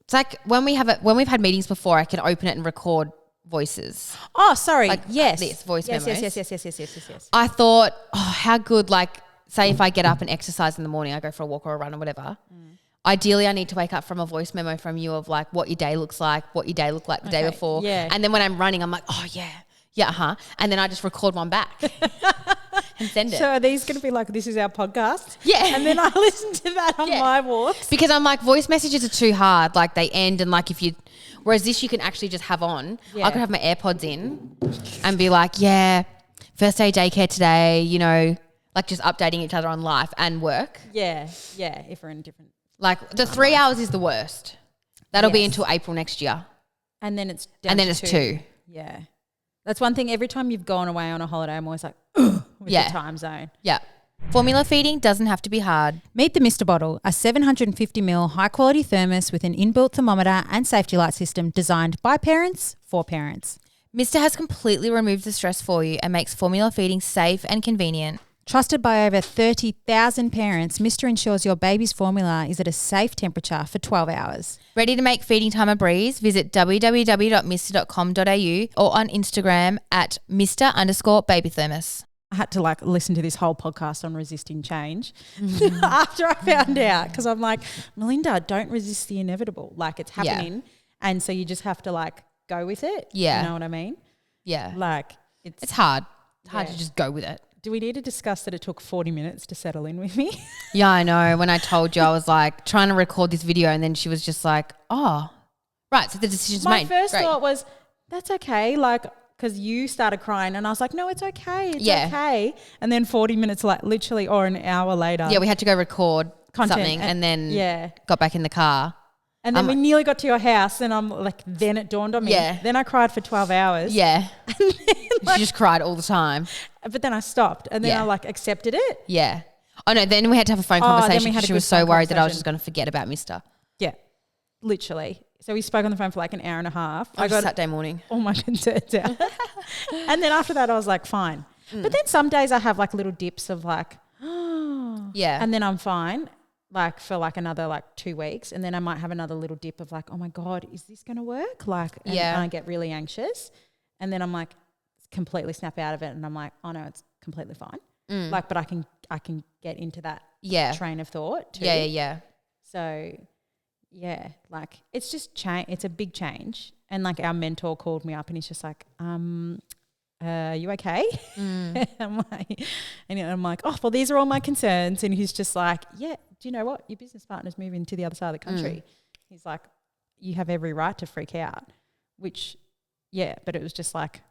it's like when we've had meetings before, I can open it and record voices. Oh, sorry. Like this, voice memos. Yes. I thought, how good, like, say if I get up and exercise in the morning, I go for a walk or a run or whatever. Ideally, I need to wake up from a voice memo from you of like what your day looks like, what your day looked like the day before. Yeah. And then when I'm running, I'm like, oh, yeah, And then I just record one back and send it. So are these going to be like, this is our podcast? Yeah. And then I listen to that on my walks? Because I'm like, voice messages are too hard. Like they end and like whereas this you can actually just have on. Yeah. I could have my AirPods in and be like, first day daycare today, you know, like just updating each other on life and work. Yeah, if we're in different. Like the 3 hours is the worst. That'll be until April next year. And then it's two. Yeah. That's one thing. Every time you've gone away on a holiday, I'm always like, with the time zone. Yeah. Formula feeding doesn't have to be hard. Meet the Missta bottle, a 750ml high-quality thermos with an inbuilt thermometer and safety light system designed by parents for parents. Missta has completely removed the stress for you and makes formula feeding safe and convenient. Trusted by over 30,000 parents, Missta ensures your baby's formula is at a safe temperature for 12 hours. Ready to make feeding time a breeze? Visit www.missta.com.au or on Instagram at Mr_babythermos. I had to like listen to this whole podcast on resisting change after I found out because I'm like, Melinda, don't resist the inevitable. Like it's happening. Yeah. And so you just have to like go with it. Yeah. You know what I mean? Yeah. Like it's hard. It's hard to just go with it. Do we need to discuss that it took 40 minutes to settle in with me? Yeah, I know. When I told you, I was like trying to record this video and then she was just like, oh, right. So the decision's made. My first thought was, that's okay. Like, because you started crying and I was like, no, it's okay. It's okay. And then 40 minutes, like literally or an hour later. Yeah, we had to go record something and then got back in the car. And then we nearly got to your house and I'm like, then it dawned on me. Yeah. Then I cried for 12 hours. Yeah. And then she just cried all the time. But then I stopped and then I like accepted it. Yeah. Oh no, then we had to have a phone conversation because she was so worried that I was just going to forget about Missta. Yeah. Literally. So we spoke on the phone for like an hour and a half. I got Saturday morning. All my concerns out. And then after that I was like, fine. But then some days I have like little dips of like, yeah. And then I'm fine. Like for like another like 2 weeks and then I might have another little dip of like, oh my God, is this going to work? Like, and I get really anxious and then I'm like completely snap out of it and I'm like, oh no, it's completely fine. Like, but I can get into that train of thought too. Yeah. So yeah, like it's just it's a big change. And like our mentor called me up and he's just like, you okay? I'm like, oh, well, these are all my concerns. And he's just like, yeah, do you know what? Your business partner's moving to the other side of the country. He's like, you have every right to freak out, which, but it was just like,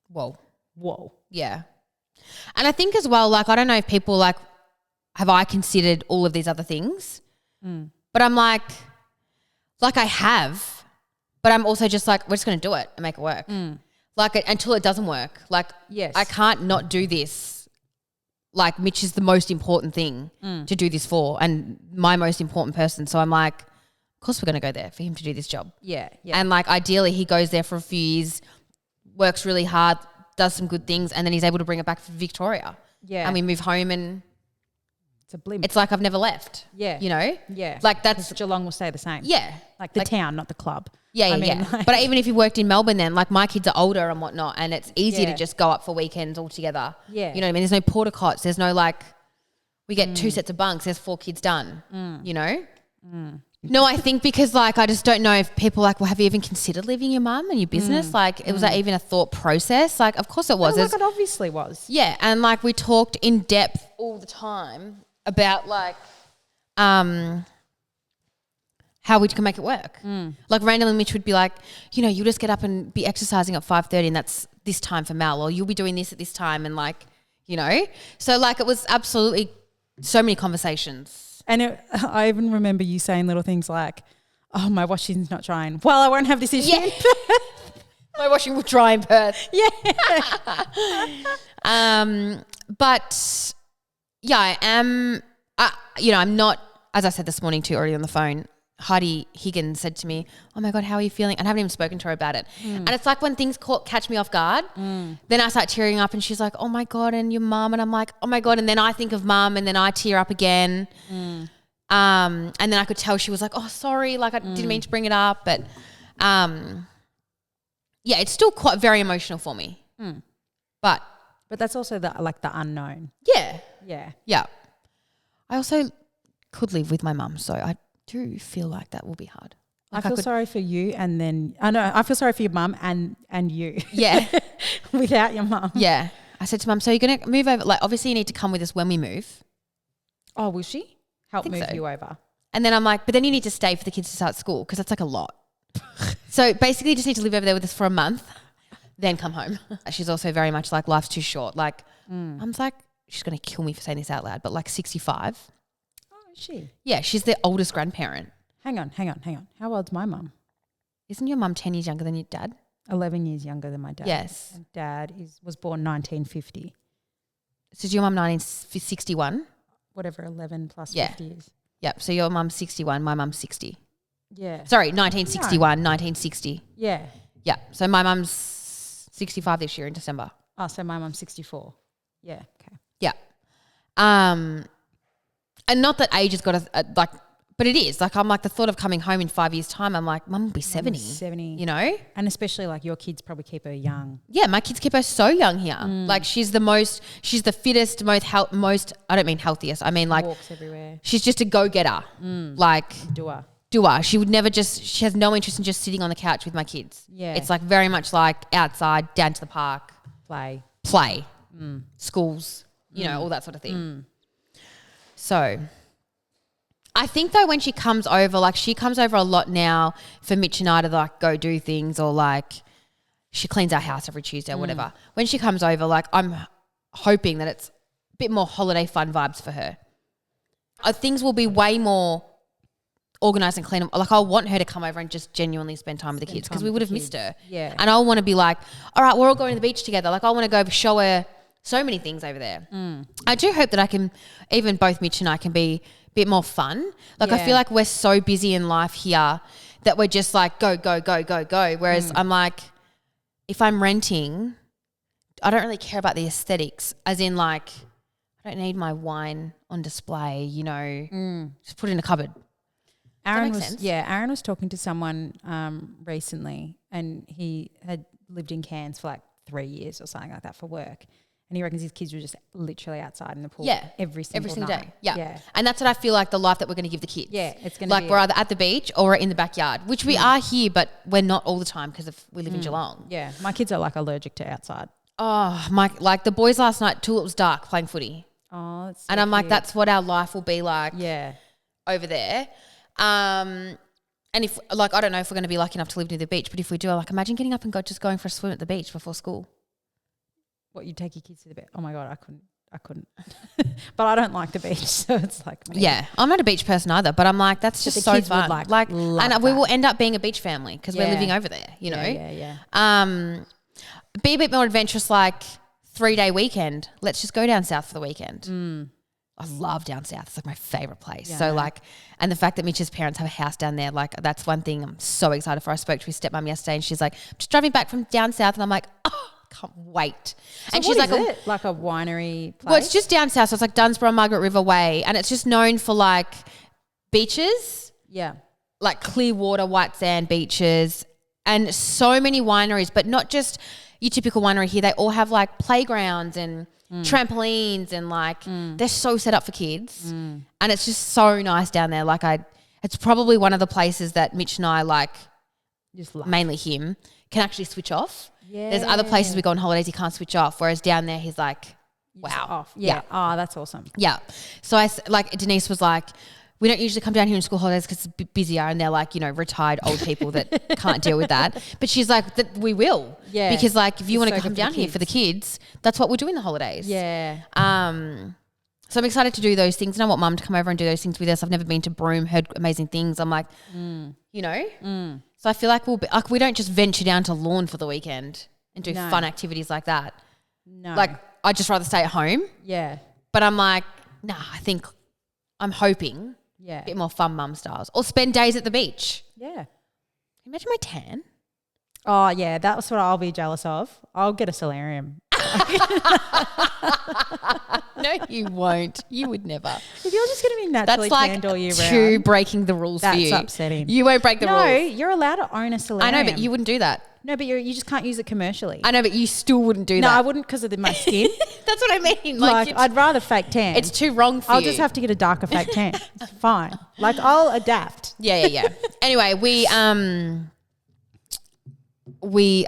whoa. Yeah. And I think as well, like, I don't know if people like, have I considered all of these other things? But I'm like I have, but I'm also just like, we're just going to do it and make it work. Like until it doesn't work. Like, yes. I can't not do this. Like Mitch is the most important thing to do this for and my most important person. So I'm like, of course we're going to go there for him to do this job. Yeah. And like ideally he goes there for a few years, works really hard, does some good things and then he's able to bring it back for Victoria. Yeah. And we move home and it's a blimp. It's like I've never left. Yeah. You know? Yeah. Like that's Geelong will stay the same. Yeah. Like the town, not the club. Yeah. Like, but even if you worked in Melbourne then, like my kids are older and whatnot and it's easy to just go up for weekends all together. Yeah. You know what I mean? There's no porta cots. There's no like, we get 2 sets of bunks. There's 4 kids done, you know? No, I think because like, I just don't know if people like, well, have you even considered leaving your mum and your business? Like it was that even a thought process? Like, of course it was. Like it obviously was. Yeah. And like we talked in depth all the time about like, how we can make it work. Like randomly Mitch would be like, you know, you'll just get up and be exercising at 5:30 and that's this time for Mel or you'll be doing this at this time and like, you know. So like it was absolutely so many conversations. And I even remember you saying little things like, oh, my washing's not drying. Well, I won't have this issue in Perth. My washing will dry in Perth. Yeah. But yeah, I am, you know, I'm not, as I said this morning too, already on the phone, Heidi Higgins said to me, oh my God, how are you feeling? And I haven't even spoken to her about it. And it's like when things catch me off guard, then I start tearing up and she's like, oh my God, and your mum. And I'm like, oh my God. And then I think of mum and then I tear up again. And then I could tell she was like, oh, sorry, like I didn't mean to bring it up. But Yeah, it's still quite very emotional for me. But that's also the unknown. Yeah. Yeah. Yeah. I also could live with my mum, so I do feel like that will be hard. Like I feel sorry for you, and then I feel sorry for your mum and you. Yeah. Without your mum. Yeah. I said to Mum, so you're going to move over, like obviously you need to come with us when we move. Oh, will she help move you over? And then I'm like, but then you need to stay for the kids to start school because that's like a lot. So basically you just need to live over there with us for a month, then come home. She's also very much like life's too short. Like I'm like, she's going to kill me for saying this out loud, but like 65. Oh, is she? Yeah, she's the oldest grandparent. Hang on. How old's my mum? Isn't your mum 10 years younger than your dad? 11 years younger than my dad. Yes. And Dad was born 1950. So is your mum 1961? Whatever, 11 plus 50 years. Yep. So your mum's 61, my mum's 60. Yeah. Sorry, 1961, 1960. Yeah. Yeah. So my mum's 65 this year in December. Oh, so my mum's 64. Yeah. Okay. Yeah. And not that age has got but it is. Like I'm like the thought of coming home in 5 years' time, I'm like, Mum will be 70. 70. You know? And especially like your kids probably keep her young. Yeah, my kids keep her so young here. Like she's the fittest, most, I don't mean healthiest. I mean like. Walks everywhere. She's just a go-getter. Like. Doer. She would never she has no interest in just sitting on the couch with my kids. Yeah. It's like very much like outside, down to the park. Play. Schools, you know, all that sort of thing. So I think though when she comes over, like she comes over a lot now for Mitch and I to like go do things, or like she cleans our house every Tuesday or whatever. When she comes over, like I'm hoping that it's a bit more holiday fun vibes for her. Things will be way more organised and clean. Like I'll want her to come over and just genuinely spend time with the kids because we would have missed her. Yeah. And I'll want to be like, all right, we're all going to the beach together. Like I want to go show her so many things over there. I do hope that I can, even both Mitch and I can be a bit more fun. Like I feel like we're so busy in life here that we're just like go. Whereas I'm like, if I'm renting, I don't really care about the aesthetics, as in like I don't need my wine on display, you know, just put it in a cupboard. Aaron was talking to someone recently, and he had lived in Cairns for like 3 years or something like that for work. And he reckons his kids were just literally outside in the pool every single night. Day. Yeah. And that's what I feel like the life that we're going to give the kids. Yeah, it's going to be like we're either at the beach or we're in the backyard, which we are here, but we're not all the time because we live in Geelong. Yeah, my kids are like allergic to outside. Oh, like the boys last night till it was dark playing footy. Oh, that's so and I'm cute. like, that's what our life will be like. Yeah, over there. And if like I don't know if we're going to be lucky enough to live near the beach, but if we do, like imagine getting up and just going for a swim at the beach before school. What, you take your kids to the beach? Oh my God, I couldn't. But I don't like the beach, so it's like me. Yeah, I'm not a beach person either, but I'm like that's just so fun. And we will end up being a beach family because we're living over there. You know. Yeah. Be a bit more adventurous, like 3-day weekend. Let's just go down south for the weekend. I love down south. It's like my favorite place. Yeah, so like, and the fact that Mitch's parents have a house down there, like that's one thing I'm so excited for. I spoke to his stepmom yesterday and she's like, I'm just driving back from down south, and I'm like, oh, can't wait. So and she's like, like a winery place? Well, it's just down south. So it's like Dunsborough, Margaret River Way. And it's just known for like beaches. Yeah. Like clear water, white sand beaches, and so many wineries, but not just your typical winery here. They all have like playgrounds and trampolines, and like they're so set up for kids, and it's just so nice down there. Like it's probably one of the places that Mitch and I like, just love. Mainly him, can actually switch off. Yeah. There's other places we go on holidays he can't switch off, whereas down there he's like, wow, off. Yeah. Oh, that's awesome. Yeah. So Denise was like, we don't usually come down here in school holidays because it's busier, and they're like, you know, retired old people that can't deal with that. But she's like, that we will. Yeah. Because like if you want to come down here for the kids, that's what we'll do in the holidays. Yeah. So I'm excited to do those things. And I want Mum to come over and do those things with us. I've never been to Broome, heard amazing things. I'm like, you know. So I feel like we don't just venture down to Lawn for the weekend and do fun activities like that. No. Like I'd just rather stay at home. Yeah. But I'm like, nah, I'm hoping a bit more fun mum styles, or spend days at the beach. Yeah. Imagine my tan. Oh, yeah, that's what I'll be jealous of. I'll get a solarium. No, you won't. You would never. If you're just going to be naturally tanned all year round. That's like breaking the rules for you. That's upsetting. You won't break the rules. No, you're allowed to own a solarium. I know, but you wouldn't do that. No, but you just can't use it commercially. I know, but you still wouldn't do that. No, I wouldn't because of my skin. That's what I mean. Like I'd rather fake tan. It's too wrong for you. I'll just have to get a darker fake tan. It's fine. Like I'll adapt. Yeah. Anyway, we are we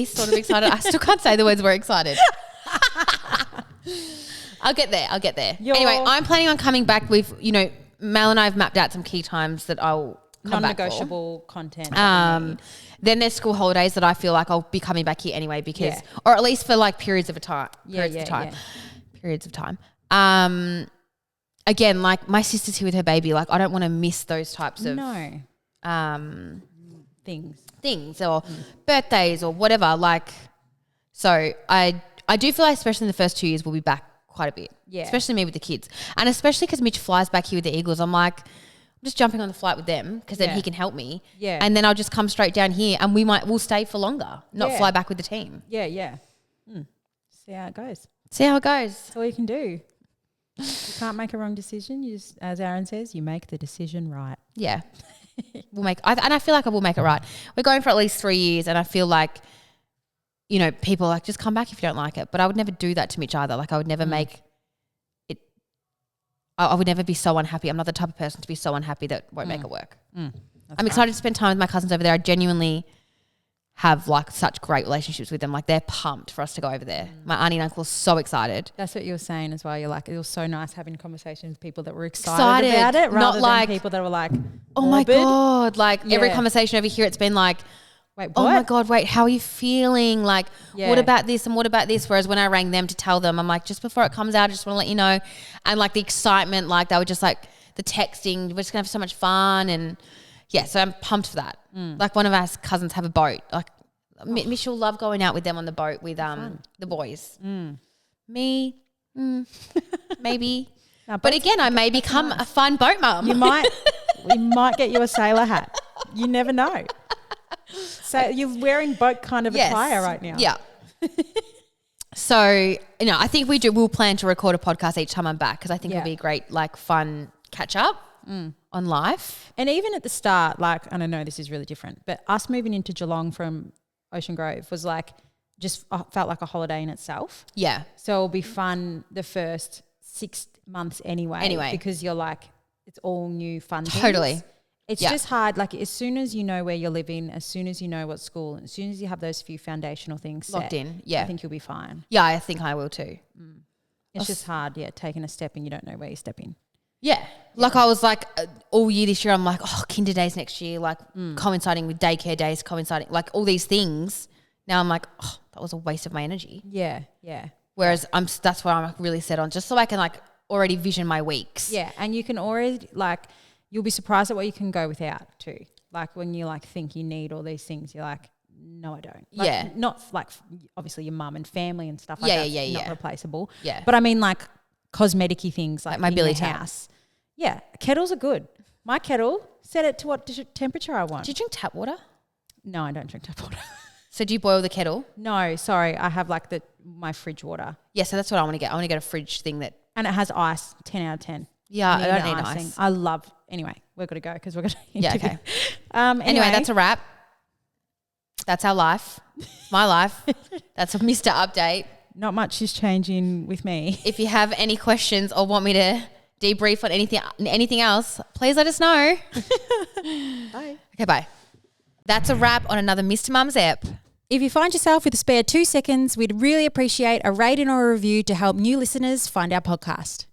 sort of excited. I still can't say the words we're excited. I'll get there. Anyway, I'm planning on coming back with, Mel and I have mapped out some key times that I'll come back for. Non-negotiable content. Then there's school holidays that I feel like I'll be coming back here anyway because, or at least for like periods of time. Again, like my sister's here with her baby. Like I don't want to miss those types of things or birthdays or whatever. Like, so I do feel like especially in the first 2 years we'll be back quite a bit. Yeah. Especially me with the kids. And especially because Mitch flies back here with the Eagles. I'm like, I'm just jumping on the flight with them because then he can help me. Yeah. And then I'll just come straight down here and we'll stay for longer, not fly back with the team. Yeah. See how it goes. That's all you can do. You can't make a wrong decision. You just, as Aaron says, you make the decision right. Yeah. And I feel like I will make it right. We're going for at least 3 years and I feel like, people are like, just come back if you don't like it. But I would never do that to Mitch either. Like I would never make it, I would never be so unhappy. I'm not the type of person to be so unhappy that won't make it work. I'm excited to spend time with my cousins over there. I genuinely have like such great relationships with them. Like they're pumped for us to go over there. My auntie and uncle are so excited. That's what you were saying as well. You're like, it was so nice having conversations with people that were excited about it rather than people that were like, oh my God. Like every conversation over here, it's been like, wait, what? Oh my God, wait, how are you feeling? Like, what about this and what about this? Whereas when I rang them to tell them, I'm like, just before it comes out, I just want to let you know. And like the excitement, like they were just like the texting, we're just going to have so much fun. And yeah, so I'm pumped for that. Like one of our cousins have a boat. Like Mish will love going out with them on the boat with the boys. Me, maybe. No, but again, I may become a fun boat mum. We might get you a sailor hat. You never know. So you're wearing boat kind of attire right now. Yeah. So, I think we'll plan to record a podcast each time I'm back because I think it'll be a great, like, fun catch up on life. And even at the start, like, and I know this is really different, but us moving into Geelong from Ocean Grove was like, just felt like a holiday in itself. Yeah. So it'll be fun the first 6 months anyway. Because you're like, it's all new fun things. Totally. It's just hard. Like as soon as you know where you're living, as soon as you know what school, as soon as you have those few foundational things locked in, I think you'll be fine. Yeah, I think I will too. It's just hard, taking a step and you don't know where you're stepping. Yeah. Like I was like all year this year, I'm like, kinder days next year, like coinciding with daycare days, coinciding, like all these things. Now I'm like, that was a waste of my energy. Yeah. Whereas that's what I'm really set on, just so I can like already vision my weeks. Yeah, and you can already like, you'll be surprised at what you can go without too. Like when you like think you need all these things, you're like, no, I don't. Like, not like obviously your mum and family and stuff like that. Not replaceable. Yeah. But I mean like cosmetic-y things like my billy house. Yeah, kettles are good. My kettle, set it to what temperature I want. Do you drink tap water? No, I don't drink tap water. So do you boil the kettle? No, sorry. I have like my fridge water. Yeah, so that's what I want to get. I want to get a fridge thing that... And it has ice, 10 out of 10. Yeah, I don't need ice. I love... Anyway, we're going to go because we're going to... Yeah, okay. Anyway, that's a wrap. That's our life. My life. That's a Missta update. Not much is changing with me. If you have any questions or want me to debrief on anything else, please let us know. Bye. Okay, bye. That's a wrap on another Mr. Mum's app. If you find yourself with a spare 2 seconds, we'd really appreciate a rating or a review to help new listeners find our podcast.